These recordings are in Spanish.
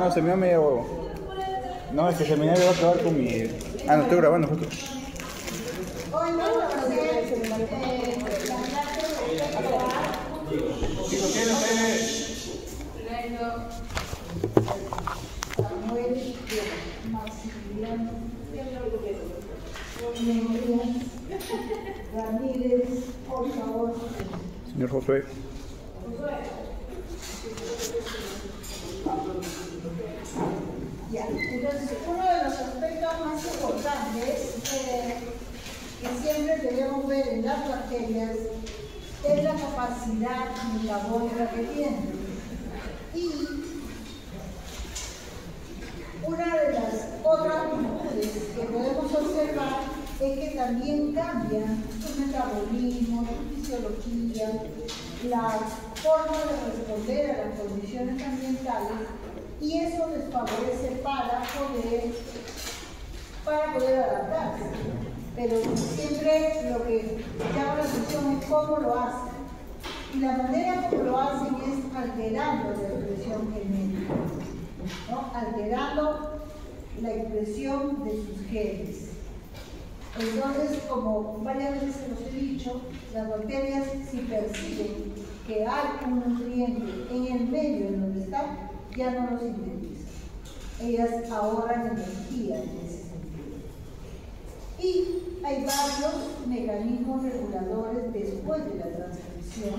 No, se me ha medio... No, es que se me va a acabar con mi... Ah, no, estoy grabando justo. Hoy vamos a hacer Samuel Maximiliano Ramírez, por favor. Señor Josué. Ya, entonces uno de los aspectos más importantes que siempre debemos ver en las bacterias es la capacidad metabólica que tienen. Y una de las otras virtudes que podemos observar es que también cambian su metabolismo, su fisiología, la forma de responder a las condiciones ambientales, y eso les favorece para poder adaptarse. Pero siempre lo que llama la atención es cómo lo hacen. Y la manera como lo hacen es alterando la expresión genética, ¿no? Alterando la expresión de sus genes. Entonces, como varias veces se los he dicho, las bacterias, si perciben que hay un nutriente en el medio en donde están, ya no lo sintetizan. Ellas ahorran energía en ese sentido. Y hay varios mecanismos reguladores después de la transcripción,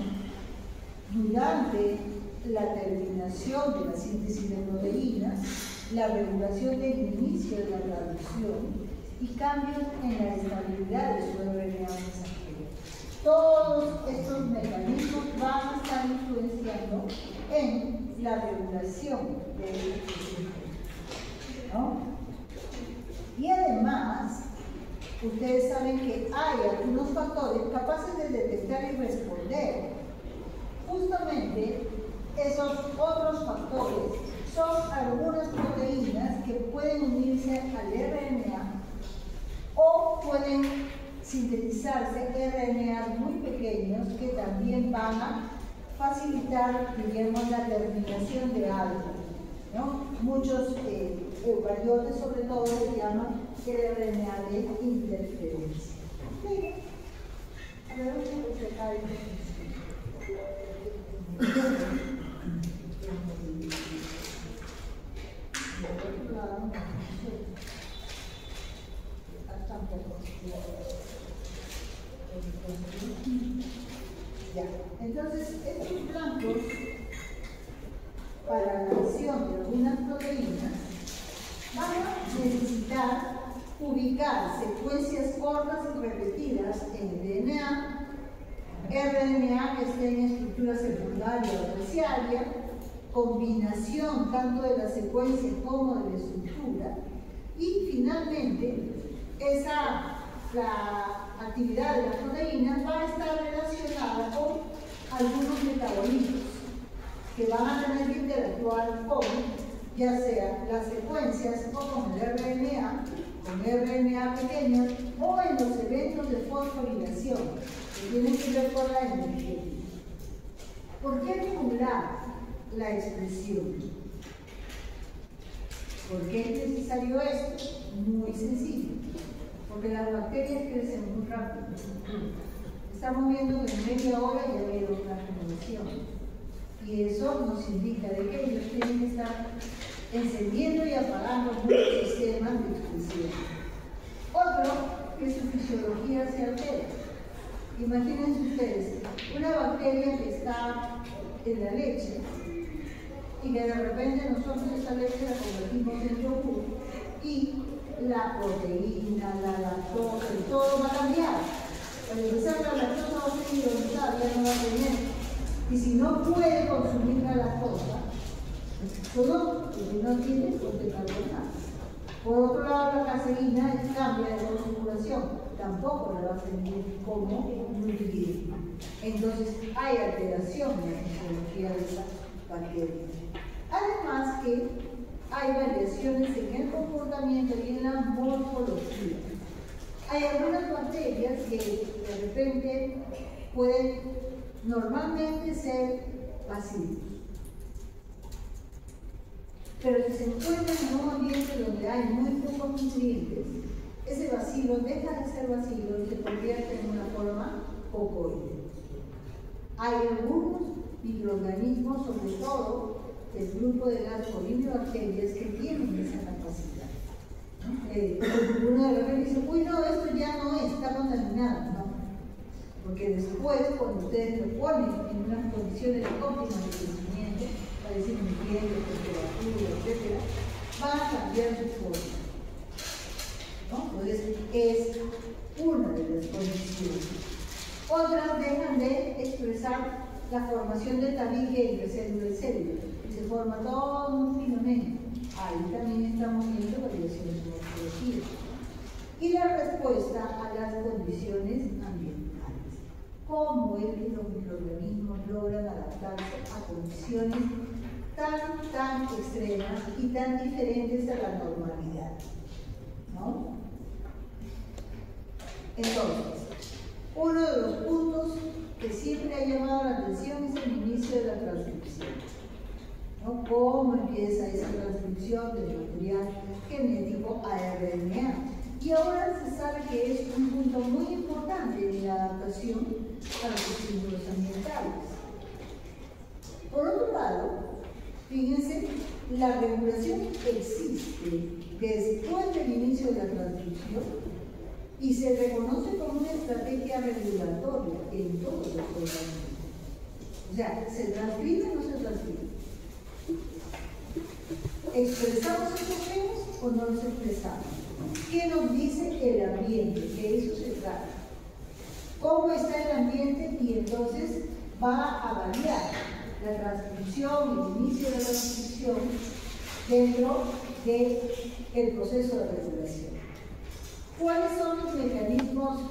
durante la terminación de la síntesis de proteínas, la regulación del inicio de la traducción y cambios en la estabilidad de su RNA mensajero. Todos estos mecanismos van a estar influenciando en la regulación del sistema, ¿no? Y además, ustedes saben que hay algunos factores capaces de detectar y responder. Justamente esos otros factores son algunas proteínas que pueden unirse al RNA o pueden sintetizarse RNA muy pequeños que también van a facilitar, digamos, la terminación de algo, ¿no? Muchos eucariotes, sobre todo, se llaman el RNA de interferencia. Mira, a ver, vamos a sacar ya. Entonces, estos blancos para la acción de algunas proteínas van a necesitar ubicar secuencias cortas y repetidas en el DNA, RNA que esté en estructura secundaria o terciaria, combinación tanto de la secuencia como de la estructura, y finalmente la actividad de las proteínas va a estar relacionada con algunos metabolismos que van a tener que interactuar con, ya sea las secuencias o con el RNA, con RNA pequeños, o en los eventos de fosforilación que tienen que ver con la energía. ¿Por qué regular la expresión? ¿Por qué es necesario esto? Muy sencillo. Porque las bacterias crecen muy rápido. Estamos viendo que en media hora ya ha habido una generación. Y eso nos indica de que ellos tienen que estar encendiendo y apagando muchos sistemas de expresión. Otro, que su fisiología se altera. Imagínense ustedes, una bacteria que está en la leche y que de repente nosotros esa leche la convertimos en yogur y la proteína, la lactosa, y todo va a cambiar. Al empezar la lactosa va a ser ionizada, ya no va a tener. Y si no puede consumir la lactosa, todo porque no tiene carbohidratos. Por otro lado, la caseína cambia de configuración, tampoco la va a sentir como nutriente. Entonces, hay alteración en la fisiología de esa bacteria. Además que hay variaciones en el comportamiento y en la morfología. Hay algunas bacterias que de repente pueden normalmente ser pasivos. Pero si se encuentra en un ambiente donde hay muy pocos nutrientes, ese bacilo deja de ser bacilo y se convierte en una forma cocoide. Hay algunos microorganismos, sobre todo del grupo de las colibacterias, que tienen esa capacidad. Uno de repente dice, uy, no, esto ya no está contaminado, ¿no? Porque después, cuando ustedes lo ponen en unas condiciones óptimas de crecimiento, parecen nutrientes, temperatura, etc., van a cambiar su forma, ¿no? Entonces, es una de las condiciones. Otras dejan de expresar la formación del tabique entre célula y célula, y se forma todo un filamento. Ahí también estamos viendo variaciones morfológicas. Y la respuesta a las condiciones ambientales. ¿Cómo es que los microorganismos logran adaptarse a condiciones tan extremas y tan diferentes a la normalidad? ¿No? Entonces, uno de los puntos que siempre ha llamado la atención es el inicio de la transcripción, ¿no? ¿Cómo empieza esa transcripción del material genético a RNA? Y ahora se sabe que es un punto muy importante en la adaptación a los estímulos ambientales. Por otro lado, fíjense, la regulación existe después del inicio de la transcripción y se reconoce como una estrategia regulatoria en todos los organismos. O sea, ¿se transcribe o no se transcribe? ¿Expresamos esos genes o no los expresamos? ¿Qué nos dice el ambiente? Que eso se trata. ¿Cómo está el ambiente? Y entonces va a variar la transcripción, el inicio de la transcripción dentro del proceso de regulación. ¿Cuáles son los mecanismos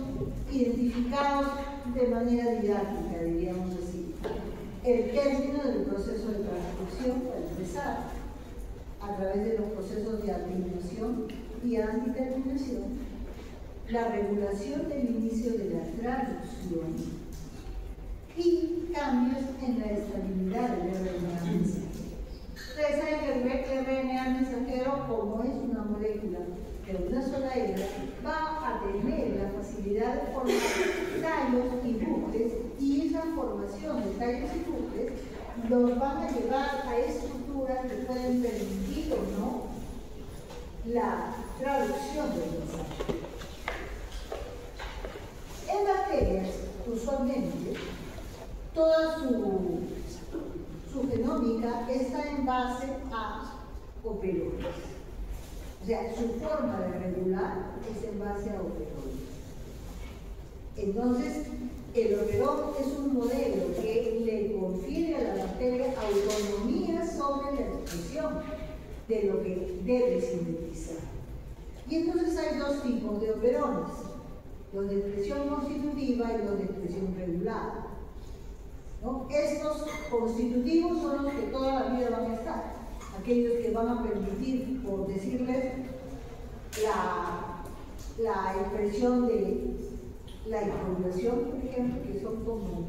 identificados de manera didáctica, diríamos así? El término del proceso de transcripción, para empezar, a través de los procesos de terminación y antiterminación, la regulación del inicio de la traducción y cambios en la estabilidad del RNA mensajero. Ustedes saben que el RNA mensajero, como es una molécula de una sola hebra, va a tener la facilidad de formar tallos y bucles, y esa formación de tallos y bucles los van a llevar a estructuras que pueden permitir o no la traducción del mensaje. En bacterias, usualmente, toda su genómica está en base a operoides. O sea, su forma de regular es en base a operoides. Entonces, el operón es un modelo que le confiere a la bacteria autonomía sobre la expresión de lo que debe sintetizar. Y entonces hay dos tipos de operones, los de expresión constitutiva y los de expresión regular, ¿no? Estos constitutivos son los que toda la vida van a estar, aquellos que van a permitir, por decirles, la expresión de la incorporación, por ejemplo, que son como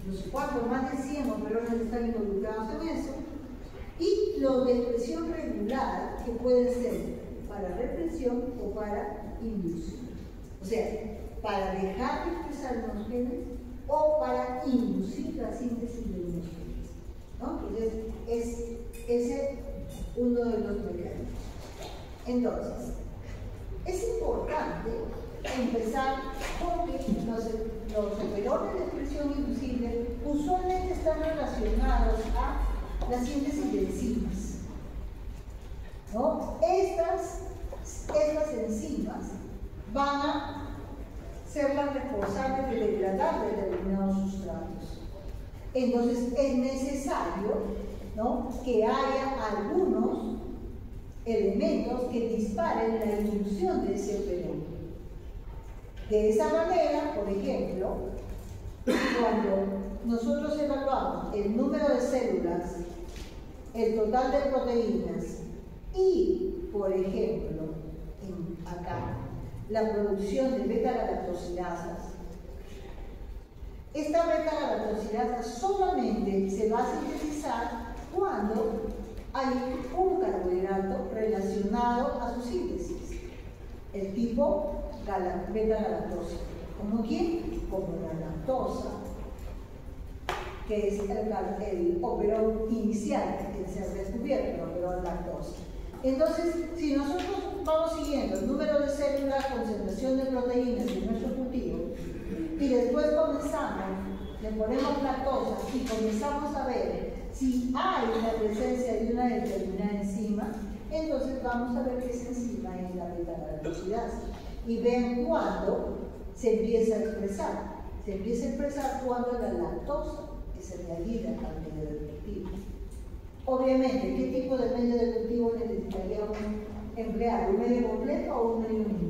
los cuantos más de 100 operones están involucrados en eso, y los de expresión regular, que pueden ser para represión o para inducción. O sea, para dejar de expresar unos genes o para inducir la síntesis de unos genes, ¿no? Entonces, ese uno de los mecanismos. Entonces, es importante empezar porque los operones de expresión inducible usualmente están relacionados a la síntesis de enzimas, ¿no? Estas enzimas van a ser las responsables de degradar determinados sustratos. Entonces es necesario, ¿no?, que haya algunos elementos que disparen la inducción de ese operón. De esa manera, por ejemplo, cuando nosotros evaluamos el número de células, el total de proteínas y, por ejemplo, acá, la producción de beta-galactosidasas, esta beta-galactosidasa solamente se va a sintetizar cuando hay un carbohidrato relacionado a su síntesis, el tipo beta-galactosa. ¿Como quién? Como la lactosa, que es el operón inicial que se ha descubierto, el operón lactosa. Entonces, si nosotros vamos siguiendo el número de células, concentración de proteínas en nuestro cultivo, y después comenzamos, le ponemos lactosa y comenzamos a ver si hay la presencia de una determinada enzima, entonces vamos a ver que esa enzima es la beta-galactosidasa. Y vean cuándo se empieza a expresar. Se empieza a expresar cuando la lactosa se adhiere al medio de cultivo. Obviamente, ¿qué tipo de medio de cultivo necesitaríamos emplear? ¿Un medio completo o un medio mínimo?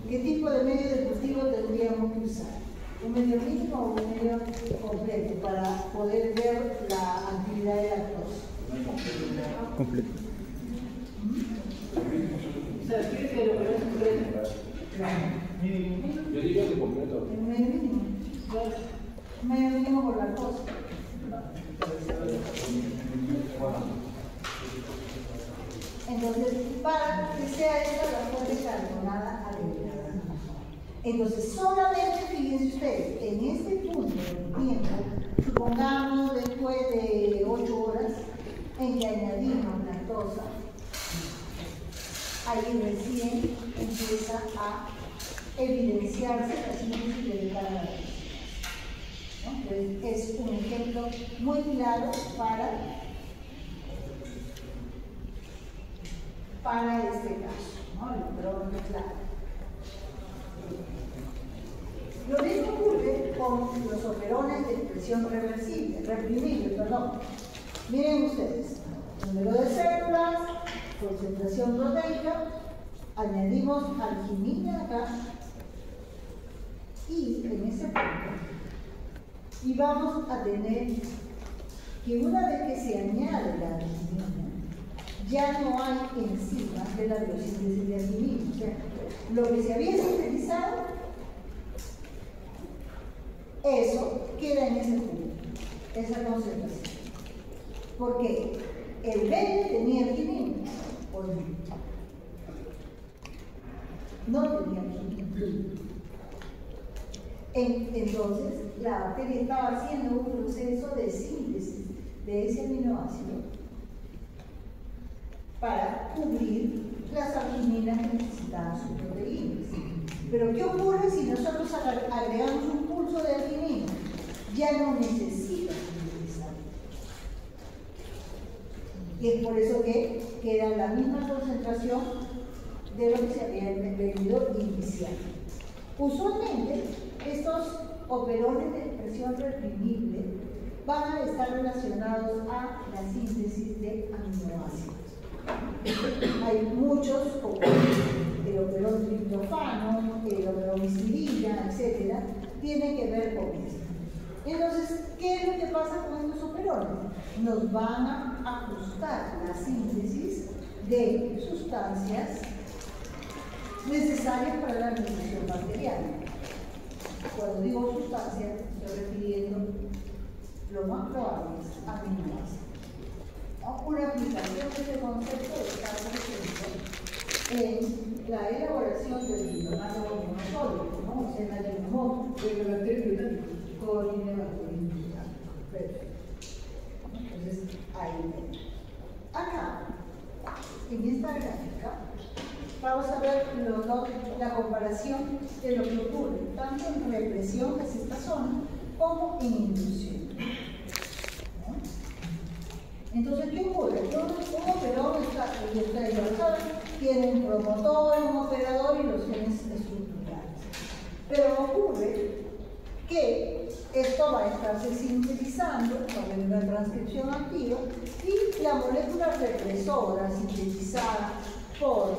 ¿Qué tipo de medio de cultivo tendríamos que usar? ¿Un medio mínimo o un medio completo para poder ver la actividad de lactosa? Completo. O sea, ¿quieres que lo veas completo? Yo diría que completo. ¿Un medio mínimo? Un medio mínimo por lactosa. Entonces, para que sea esta la fuente carbonada agregada. Entonces, solamente fíjense ustedes, en este punto del tiempo, supongamos después de 8 horas en que añadimos lactosa, ahí recién empieza a evidenciarse la síntesis de beta-galactosa. ¿No? Entonces, es un ejemplo muy claro para este caso, ¿no? El operón claro. Lo mismo ocurre con los operones de expresión reprimible, perdón. Miren ustedes, número de células, concentración proteica, añadimos arginina acá, y en ese punto, y vamos a tener que una vez que se añade la arginina, ya no hay enzimas de la biosíntesis de arginina. O sea, lo que se había sintetizado, eso queda en ese punto, esa concentración. ¿Por qué? El verde tenía arginina, ¿o no? No tenía arginina. Entonces, la bacteria estaba haciendo un proceso de síntesis de ese aminoácido para cubrir las argininas que necesitaban sus proteínas. Pero ¿qué ocurre si nosotros agregamos un pulso de arginina? Ya no necesita sintetizar. Y es por eso que queda la misma concentración de lo que se había venido iniciando. Usualmente, estos operones de expresión reprimible van a estar relacionados a la síntesis de aminoácidos. Hay muchos, como el operón triptofano, el operón histidina, etc., tienen que ver con esto. Entonces, ¿qué es lo que pasa con estos operones? Nos van a ajustar la síntesis de sustancias necesarias para la nutrición bacteriana. Cuando digo sustancias, estoy refiriendo lo más probable es aminoácidos. Una aplicación de este concepto está, por ejemplo, en la elaboración del bicarbonato monosódico, ¿no? O sea, la llamamos colinebacterium. Perfecto. Entonces, ahí. Acá, en esta gráfica, vamos a ver la comparación de lo que ocurre tanto en represión, que es esta zona, como en inducción. Entonces, ¿qué ocurre? Un operador tiene un promotor, un operador y los genes estructurales. Pero ocurre que esto va a estarse sintetizando, va a haber una transcripción activa, y la molécula represora sintetizada por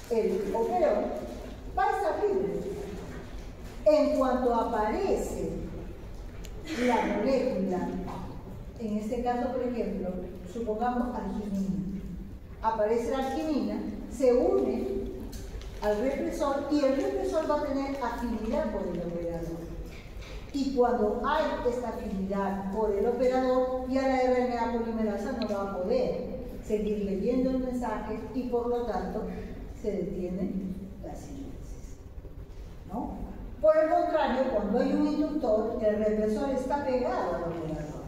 el operón va a estar libre. En cuanto aparece la molécula, en este caso, por ejemplo, supongamos arginina. Aparece la arginina, se une al represor y el represor va a tener afinidad por el operador. Y cuando hay esta afinidad por el operador, ya la RNA polimerasa no va a poder seguir leyendo el mensaje y por lo tanto se detiene la síntesis, ¿no? Por el contrario, cuando hay un inductor, el represor está pegado al operador.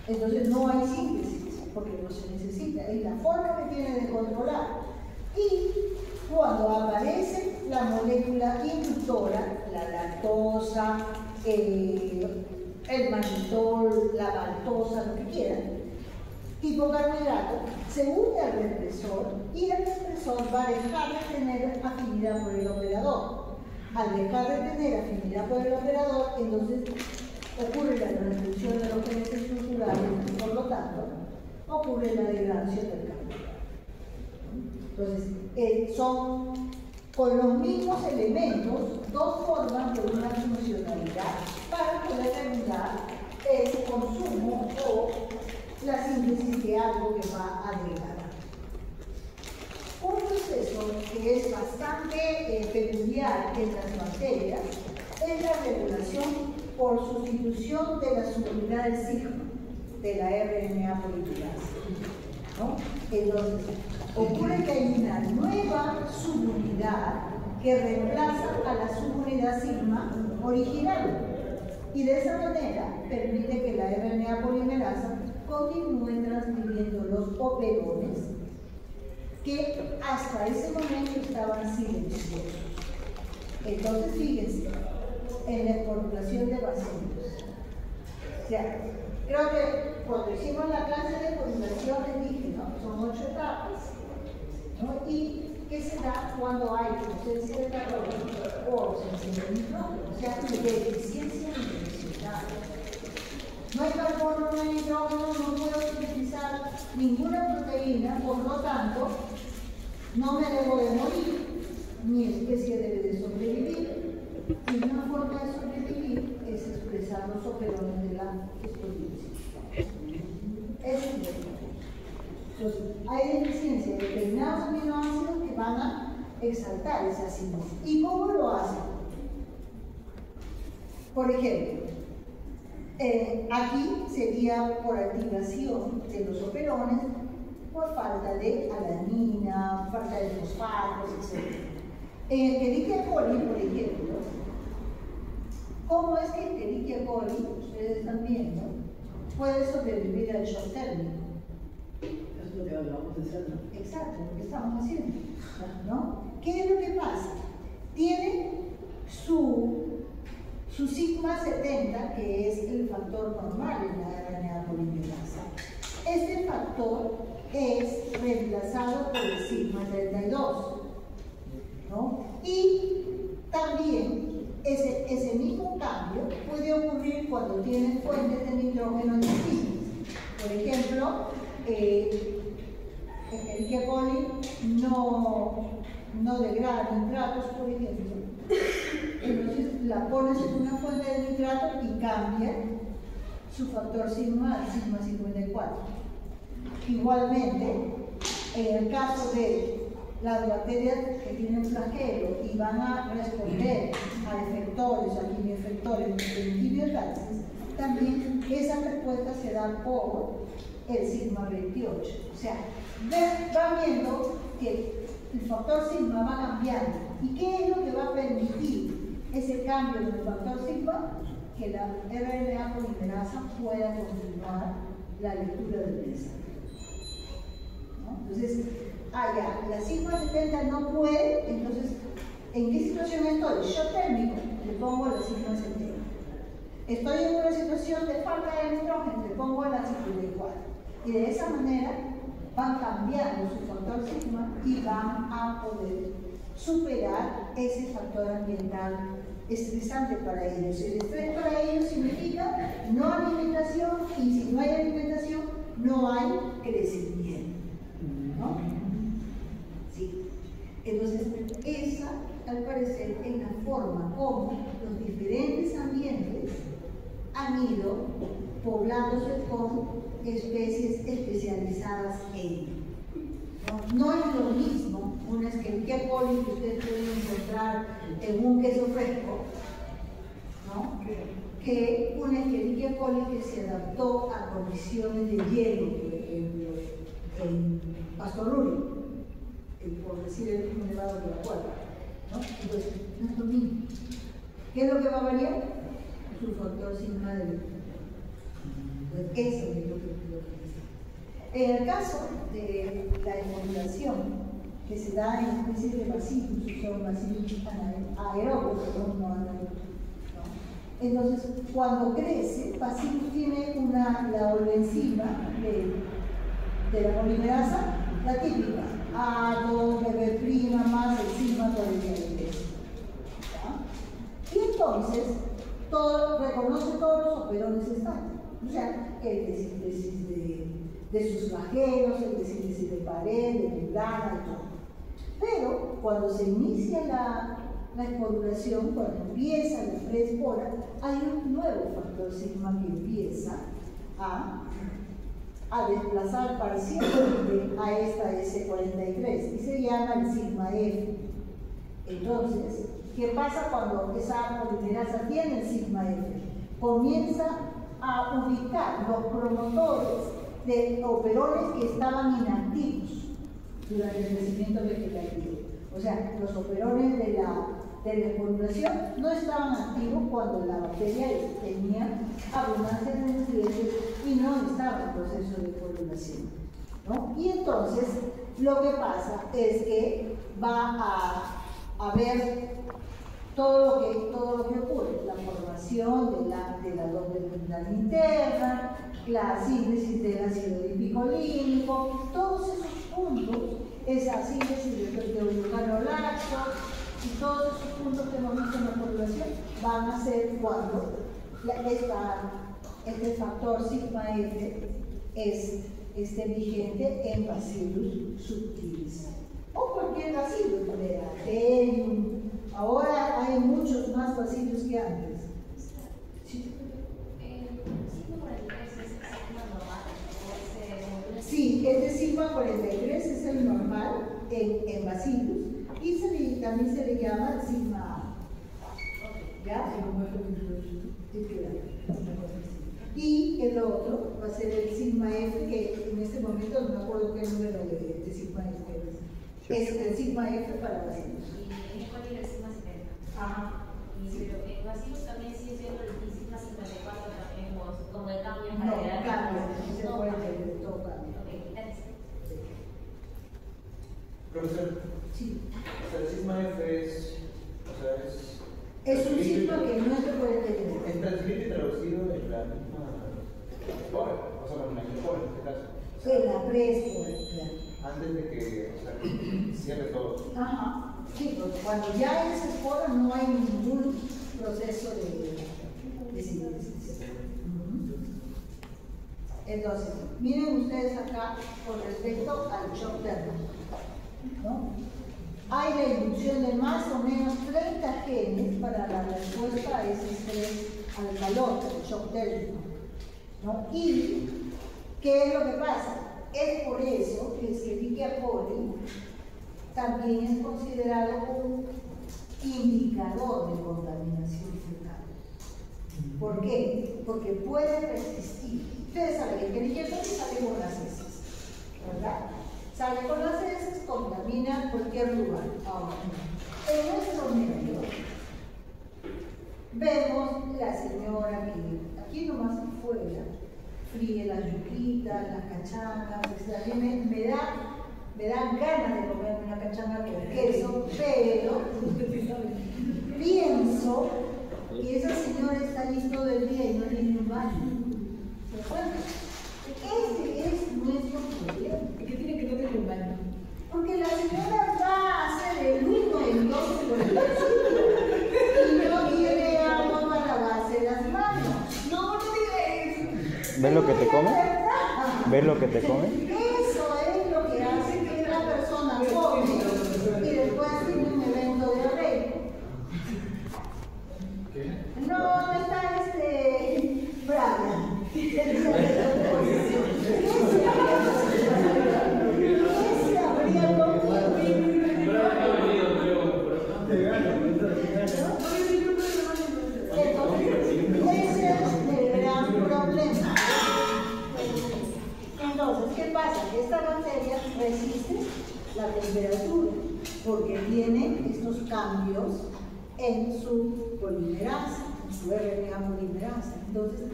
Entonces no hay síntesis, porque no se necesita. Es la forma que tiene de controlar. Y cuando aparece la molécula inductora, la lactosa, el mannitol, la maltosa, lo que quieran, tipo carbohidrato, se une al represor y el represor va a dejar de tener afinidad por el operador. Al dejar de tener afinidad por el operador, entonces ocurre la transcripción de los genes estructurales y por lo tanto ocurre la degradación del carbohidrato. Entonces, son con los mismos elementos dos formas de una funcionalidad para poder regular el consumo o la síntesis de algo que va a degradar. Un proceso que es bastante peculiar en las bacterias es la regulación por sustitución de la subunidad del sigma de la RNA polimerasa, ¿no? Entonces, ocurre que hay una nueva subunidad que reemplaza a la subunidad sigma original y de esa manera permite que la RNA polimerasa continúe transcribiendo los operones que hasta ese momento estaban silenciosos. Entonces, fíjense, en la formulación de bacilos. O sea, creo que cuando hicimos la clase de formulación les dije, ¿no? Son 8 etapas, ¿no? Y que se da cuando hay ausencia de carbono o ausencia de nitrógeno, o sea, deficiencia de intensidad. No hay carbono, no hay nitrógeno, no puedo sintetizar ninguna proteína, por lo tanto, no me debo de morir, mi especie debe de sobrevivir. Y una forma de sobrevivir es expresar los operones de la experiencia. Es entonces, hay deficiencia de determinados aminoácidos que van a exaltar esa síntesis. ¿Y cómo lo hacen? Por ejemplo, aquí sería por activación de los operones por falta de alanina, falta de fosfatos, etc. En el Escherichia coli, por ejemplo, ¿cómo es que el Escherichia coli, ustedes están viendo, puede sobrevivir al shock térmico? Es lo que hablamos de hacer, ¿no? Exacto, lo que estamos haciendo, ¿no? ¿Qué es lo que pasa? Tiene su sigma 70, que es el factor normal en la RNA polimerasa. Este factor es reemplazado por el sigma 32, ¿no? Y también ese mismo cambio puede ocurrir cuando tienen fuentes de nitrógeno distintas. Por ejemplo, el Escherichia coli no degrada nitratos, por ejemplo. Entonces la pones en una fuente de nitrato y cambia su factor sigma al sigma 54. Igualmente, en el caso de las bacterias que tienen flagelo y van a responder a efectores, a quimioefectores de quimiotaxis, también esa respuesta se da por el sigma 28. O sea, van viendo que el factor sigma va cambiando. ¿Y qué es lo que va a permitir ese cambio del factor sigma? Que la RNA polimerasa pueda continuar la lectura del mensaje, ¿no? Entonces, ya, la sigma 70 no puede, entonces, ¿en qué situación estoy? Shock térmico, le pongo la sigma 70. Estoy en una situación de falta de nitrógeno, le pongo la 54. Y de esa manera van cambiando su factor sigma y van a poder superar ese factor ambiental estresante para ellos. El estrés para ellos significa no alimentación, y si no hay alimentación, no hay crecimiento, ¿no? Sí. Entonces, esa, al parecer, es la forma como los diferentes ambientes han ido poblándose con especies especializadas en. No es lo mismo una Escherichia coli que ustedes pueden encontrar en un queso fresco, ¿no? que una Escherichia coli que se adaptó a condiciones de hielo, por ejemplo, en Pastoruri, por decir un elevado de la cual, ¿no? Entonces, no es lo mismo. ¿Qué es lo que va a variar? Su factor sigma de vida. Eso es lo que dice. En el caso de la estimulación que se da en especies de bacillus, son bacillus aeróbicos, no anaeróbicos. Entonces, cuando crece, bacillus tiene la enzima de la polimerasa, la típica, A2, BB' más enzima 43. Y entonces, reconoce todos los operones estantes. O sea, el de síntesis de sus flagelos, el de síntesis de pared, de membrana y todo. Pero cuando se inicia la esporulación, cuando empieza la preespora, hay un nuevo factor sigma que empieza a desplazar parcialmente a esta S43 y se llama el sigma F. Entonces, ¿qué pasa cuando esa polimerasa tiene el sigma F? Comienza a ubicar los promotores de operones que estaban inactivos durante el crecimiento vegetativo. O sea, los operones de la esporulación no estaban activos cuando la bacteria tenía abundancia de nutrientes y no estaba en proceso de esporulación, ¿no? Y entonces, lo que pasa es que va a ver todo lo que ocurre, la formación de la doble membrana interna, la síntesis del ácido lipicolínico, todos esos puntos, esa síntesis de ulucanolacto y todos esos puntos que hemos visto en la población van a ser cuando este factor sigma F esté vigente en bacillus subtilis o cualquier bacillus, ahora hay muchos más bacillus que antes. ¿Sí? Sí, el de sigma 43 es el normal en bacillus y también se le llama sigma A. ¿Ya? Y el otro va a ser el sigma F, que en este momento no me acuerdo qué número de sigma F es el sigma F para bacillus. Y en cuál era el sigma 70. Ajá. Pero en bacillus también sigue siendo el sigma 54 también, como el cambio en No, realidad. cambia, no se puede tener todo cambia. Profesor, Sí. o sea, el sigma F es Es un sigma que no se puede tener. es transmitido y traducido en la misma espora, o sea, en la espora en este caso. En la preespora, claro. Antes de que cierre todo. Ajá. Sí, porque cuando ya es espora no hay ningún proceso de síntesis. Entonces, miren ustedes acá con respecto al shock térmico, ¿no? Hay la inducción de más o menos 30 genes para la respuesta a ese estrés al calor, el shock térmico, ¿no? Y, ¿qué es lo que pasa? Es por eso que Escherichia coli también es considerado un indicador de contaminación fecal. ¿Por qué? Porque puede persistir. Ustedes saben que Escherichia coli sale con las heces, ¿verdad? Sale con las heces, contamina cualquier lugar. Ahora, en nuestro medio vemos la señora que aquí nomás afuera fríe las yuquitas, las cachangas, a mí me dan ganas de comer una cachanga con queso, pero pienso que esa señora está allí todo el día y no tiene un baño. ¿Se acuerdan? Ese es nuestro problema. ¿Qué tiene que ver con el baño? Porque la señora va a hacer el 1 y el 2 por el y no tiene agua para lavarse las manos. No, no diga eso. ¿Ves lo que te come? ¿Ves lo que te come? Eso es lo que hace que la persona come y después tiene un evento diarreico. No está Brian. Ese habría comido. Entonces, ¿qué pasa? Que esta bacteria resiste la temperatura porque tiene estos cambios en su polimerasa, en su RNA polimerasa. Entonces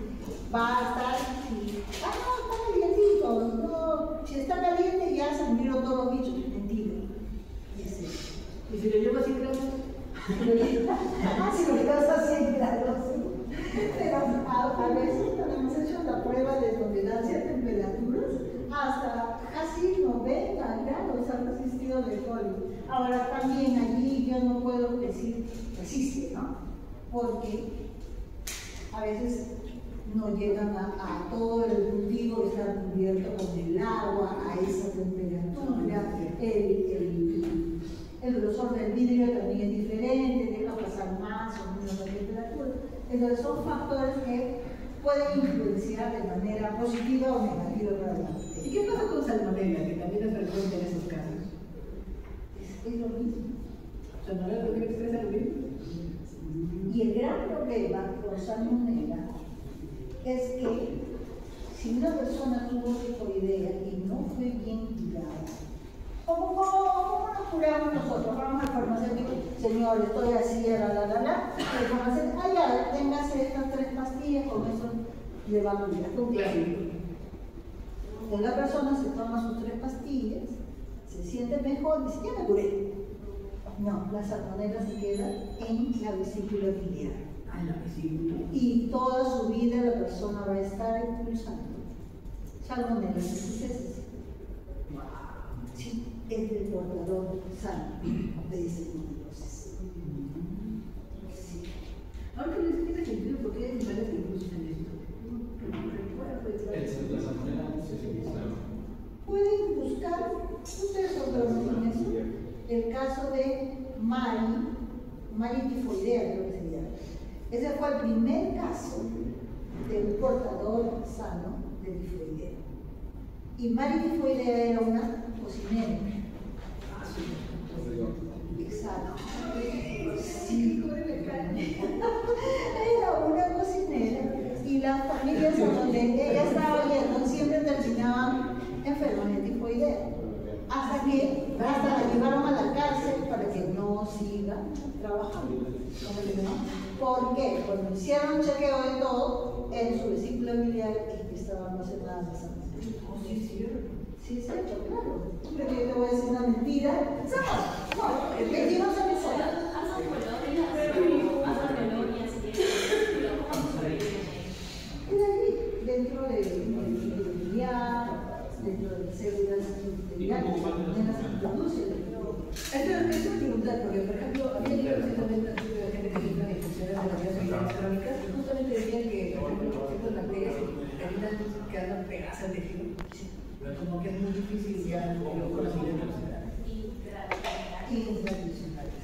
va a estar, está calientito, no, si está caliente ya se murieron todos los bichos, mentira. ¿Y si lo llevo así, claro? Si lo llevas así, claro. Pero a veces también hemos hecho la prueba de tolerancia a temperaturas hasta casi 90 grados han resistido el coli. Ahora también allí yo no puedo decir resiste, ¿no? Porque a veces no llegan a todo el cultivo, está cubierto con el agua a esa temperatura, el grosor del vidrio también es diferente, deja pasar más o menos la temperatura. Entonces son factores que pueden influenciar de manera positiva o negativa para la bacteria. ¿Y qué pasa con salmonella, que también es frecuente en esos casos? Es lo mismo. ¿Salmonella también expresa lo mismo? Y el gran problema con salmonella es que si una persona tuvo tifoidea y no fue bien curada, ¿cómo nos curamos nosotros? Vamos al farmacéutico, señor, estoy así, el farmacéutico, ya, téngase estas 3 pastillas, con eso le va a curar. Un clásico. La persona se toma sus 3 pastillas, se siente mejor, dice, ya me curé. No, la salmonella se queda en la vesícula biliar. Ah, la vesícula. Y toda su vida la persona va a estar expulsando salmonella en sus heces. Sí, es el portador sano de ese monodosis. Sí. Ahora que les tiene sentido, ¿por qué hay animales que buscan esto? La salmonella se busca. Pueden buscar, ustedes conocen eso, el caso de Mari tifoidea, creo que se llama. Ese fue el primer caso de un portador sano de tifoidea. Y Mari tifoidea era una cocinera. Exacto. Sí. Era una cocinera. Y las familias a donde ella estaba yendo siempre terminaban enfermas de tifoidea. Hasta la llevaron a la cárcel para que no siga trabajando. ¿Por qué? Cuando hicieron un chequeo de todo, en su vesícula biliar estaban almacenadas las sangre. Sí, es cierto, claro. Pero yo te voy a decir una mentira. No, el 22 años sola. Dentro del biliar, dentro de las células biliares, se produce. Esto es preguntar, porque por ejemplo, había leído recientemente un estudio de gente que sufre de infecciones de las vías urinarias crónicas, justamente decían que, por ejemplo, ciertas bacterias terminan quedando pegadas al tejido. Como que es muy difícil ya con los conocimientos. Y tradicionales.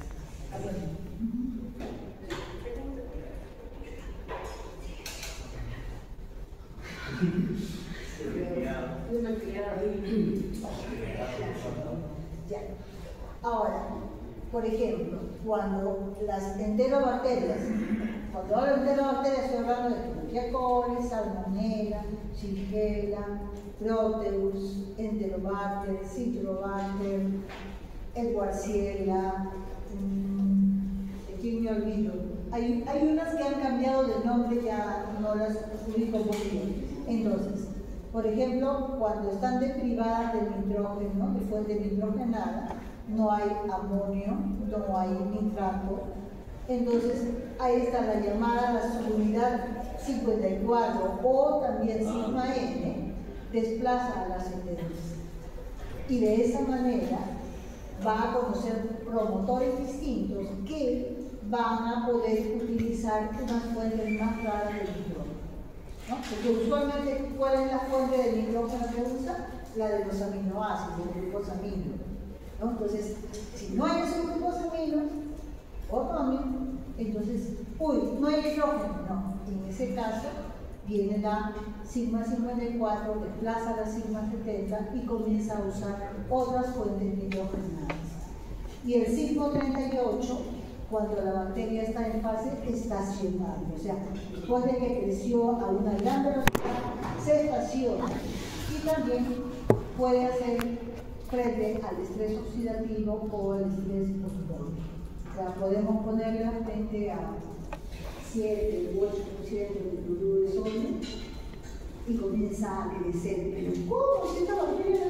Ya. Ahora, por ejemplo, cuando las enterobacterias, cuando hablo de enterobacterias estoy hablando de Escherichia coli, Salmonella, Shigella, Proteus, Enterobacter, Citrobacter, Edwardiella, aquí me olvido. Hay unas que han cambiado de nombre, ya no las ubico muy bien. Entonces, por ejemplo, cuando están deprivadas de nitrógeno, de fuente nitrogenada, no hay amonio, no hay nitrato. Entonces, ahí está la llamada la subunidad 54 o también sigma N, desplaza a las enteras. Y de esa manera va a conocer promotores distintos que van a poder utilizar unas fuentes más raras de nitrógeno. ¿No? Porque usualmente, ¿cuál es la fuente de nitrógeno que usa? La de los aminoácidos, los grupos amino. ¿No? Entonces, si no hay esos grupos amino, entonces, no hay nitrógeno. No, en ese caso viene la sigma 54, desplaza la sigma 70 y comienza a usar otras fuentes nitrogenadas. Y el sigma 38, cuando la bacteria está en fase estacionaria, o sea, después de que creció a una gran velocidad, se estaciona. Y también puede hacer frente al estrés oxidativo o al estrés postprótico. O sea, podemos ponerla frente a 7 u 8% de cloruro de sodio y comienza a crecer. Pero ¿cómo? Si esta bacteria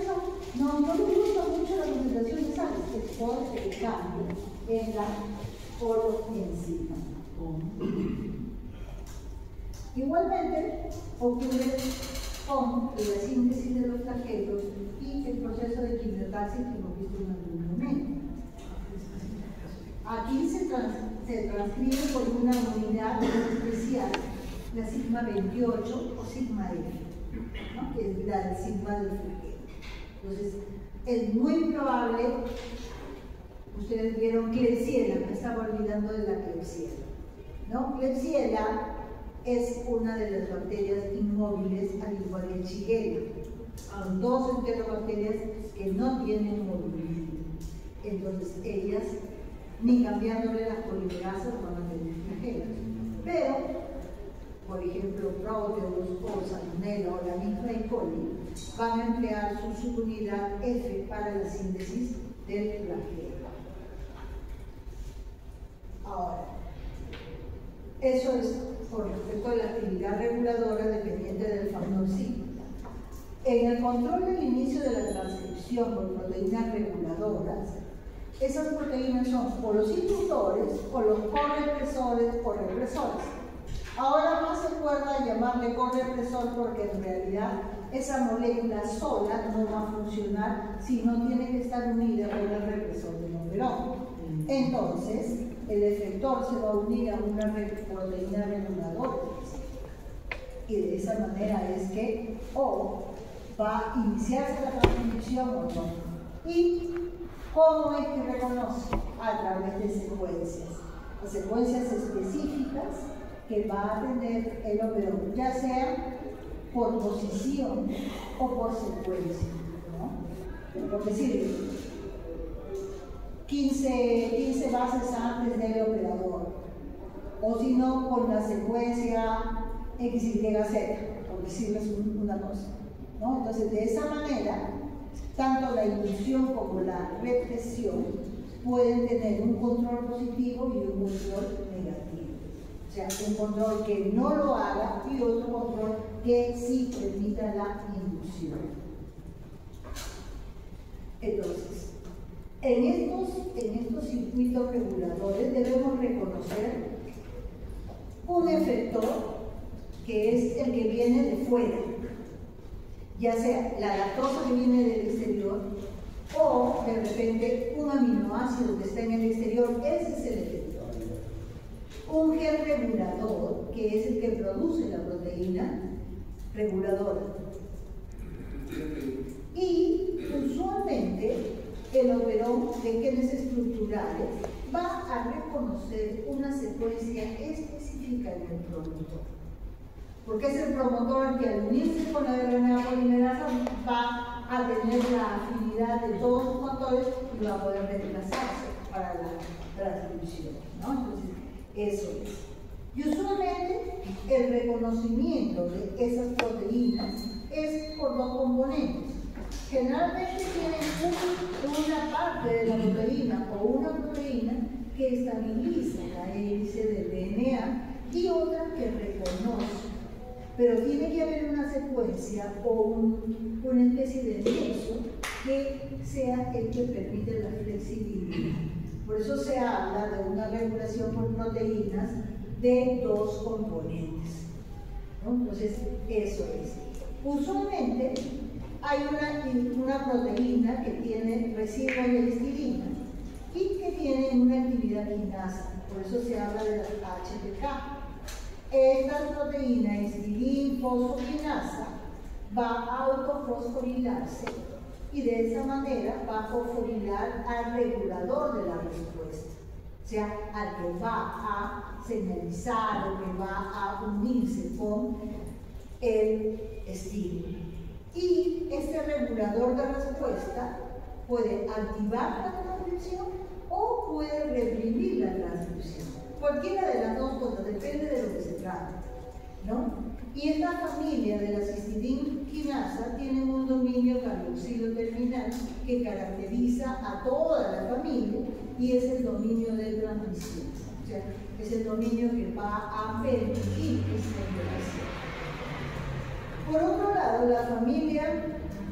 no me gusta mucho la concentración de sales, es por el cambio en la holoenzima. Igualmente ocurre con la síntesis de los flagelos y el proceso de quimiotaxis que hemos visto en algún momento. Aquí se transcribe por una unidad especial, la sigma 28 o sigma F, ¿no? Que es la sigma del flagelo. Entonces, es muy probable, ustedes vieron Klebsiella, me estaba olvidando de la Klebsiella, ¿no? Klebsiella es una de las bacterias inmóviles, al igual que Shigella. Son dos enterobacterias que no tienen movilidad. Entonces, ellas, ni cambiándole las polimerasas, van a tener flagelos. Pero, por ejemplo, Proteus o Salmonella o la misma E. coli van a emplear su subunidad F para la síntesis del flagelo. Ahora, eso es con respecto a la actividad reguladora dependiente del factor sigma. En el control del inicio de la transcripción por proteínas reguladoras, esas proteínas son o los inductores o los correpresores o represores. Ahora más se acuerda llamarle correpresor porque en realidad esa molécula sola no va a funcionar si no tiene que estar unida con el represor del operón. Entonces, el efector se va a unir a una proteína reguladora y de esa manera es que o va a iniciarse la transcripción o no. ¿Y cómo es que reconoce? A través de secuencias. Las secuencias específicas que va a tener el operón, ya sea por posición o por secuencia, ¿no? Por decir, 15 bases antes del operador, o si no, con la secuencia XYZ, por decirles una cosa, ¿no? Entonces, de esa manera, tanto la inducción como la represión pueden tener un control positivo y un control negativo. O sea, un control que no lo haga y otro control que sí permita la inducción. Entonces, en estos circuitos reguladores debemos reconocer un efector que es el que viene de fuera, ya sea la lactosa que viene del exterior o de repente un aminoácido que está en el exterior. Ese es el efector. Un gen regulador, que es el que produce la proteína reguladora. Y usualmente el operón de genes estructurales va a reconocer una secuencia específica en el promotor. Porque es el promotor que al unirse con la RNA polimerasa va a tener la afinidad de todos los motores y va a poder desplazarse para la transcripción, ¿no? Entonces, eso es. Y usualmente el reconocimiento de esas proteínas es por dos componentes. Generalmente tienen una parte de la proteína o una proteína que estabiliza la hélice del DNA y otra que reconoce. Pero tiene que haber una secuencia o una especie de nexo que sea el que permite la flexibilidad. Por eso se habla de una regulación por proteínas de dos componentes, ¿no? Entonces, eso es. Usualmente hay una proteína que tiene residuos de histidina y que tiene una actividad quinasa. Por eso se habla de la HPK. Esta proteína histidina-fosfoquinasa va a autofosforilarse y de esa manera va a fosforilar al regulador de la respuesta, o sea, al que va a señalizar o que va a unirse con el estímulo. Y este regulador de respuesta puede activar la transcripción o puede reprimir la transcripción. Cualquiera de las dos cosas, depende de lo que se trata. ¿no? Y esta familia de la cistidin quinasa tiene un dominio carboxilo terminal que caracteriza a toda la familia y es el dominio de transmisión. O sea, es el dominio que va a permitir esta interacción. Por otro lado, la familia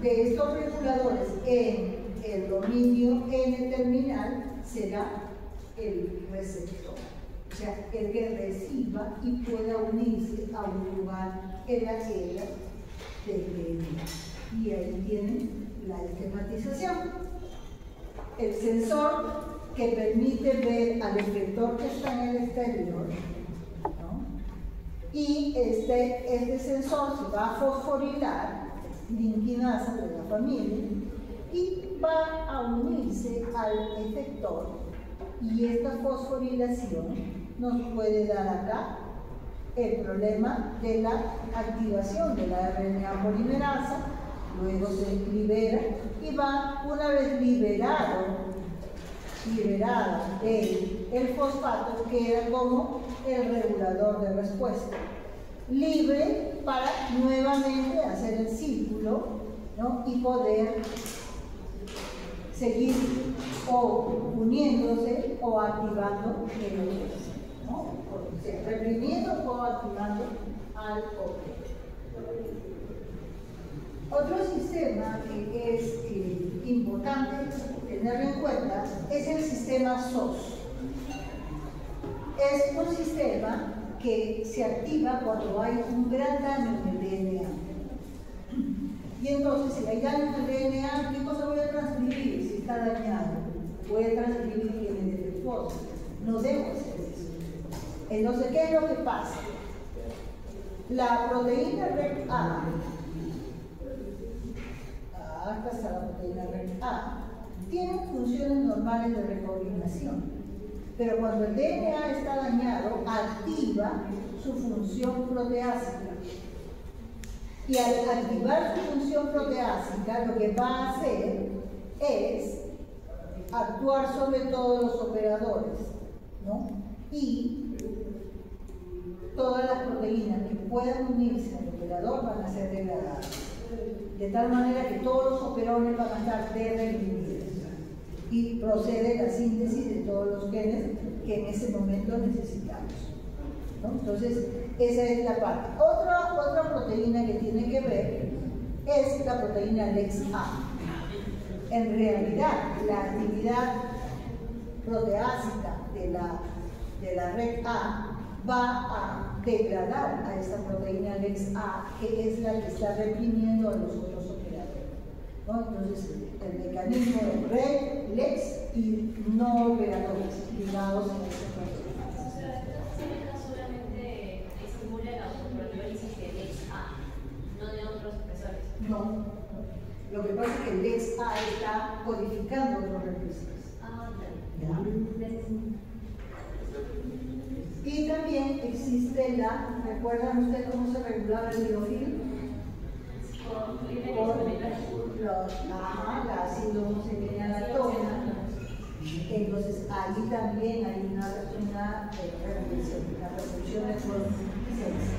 de estos reguladores en el dominio N-terminal será el receptor, o sea, el que reciba y pueda unirse a un lugar en la tierra del DNA. Y ahí tienen la esquematización. El sensor que permite ver al efector que está en el exterior, ¿no? Y este sensor se va a fosforilar, linquinasa de la familia, y va a unirse al efector, y esta fosforilación nos puede dar acá el problema de la activación de la RNA polimerasa, luego se libera y va, una vez liberado el fosfato, queda como el regulador de respuesta, libre para nuevamente hacer el círculo, ¿no? Y poder seguir o uniéndose o activando el objeto, ¿no? O sea, reprimiendo o activando al objeto. Otro sistema que es importante tener en cuenta es el sistema SOS. Es un sistema que se activa cuando hay un gran daño en el DNA. Y entonces, si hay daño en el DNA, ¿qué cosa voy a transcribir si está dañado? Voy a transcribir genes defectuosos. No debo hacer eso. Entonces, ¿qué es lo que pasa? La proteína REC-A, acá está la proteína REC-A, tiene funciones normales de recombinación, pero cuando el DNA está dañado, activa su función proteásica. Y al activar su función proteásica, lo que va a hacer es actuar sobre todos los operadores, ¿no? Y todas las proteínas que puedan unirse al operador van a ser degradadas, de tal manera que todos los operones van a estar dereprimidos y procede la síntesis de todos los genes que en ese momento necesitamos, ¿no? Entonces, esa es la parte. Otra proteína que tiene que ver es la proteína LEX-A. En realidad, la actividad proteásica de la REC-A va a degradar a esta proteína LEX-A, que es la que está reprimiendo a los otros operadores, ¿no? Entonces, el mecanismo de REC, LEX y no operadores ligados a esta proteína. No, lo que pasa es que el LEX-A está codificando otros represores. Y también existe ¿recuerdan ustedes cómo se regulaba el biofilm? La acidoselenatona. Entonces ahí también hay una recepción de fluorescencia.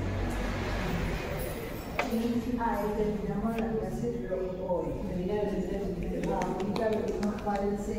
Y ahí terminamos la clase de hoy. Ahorita lo que nos parece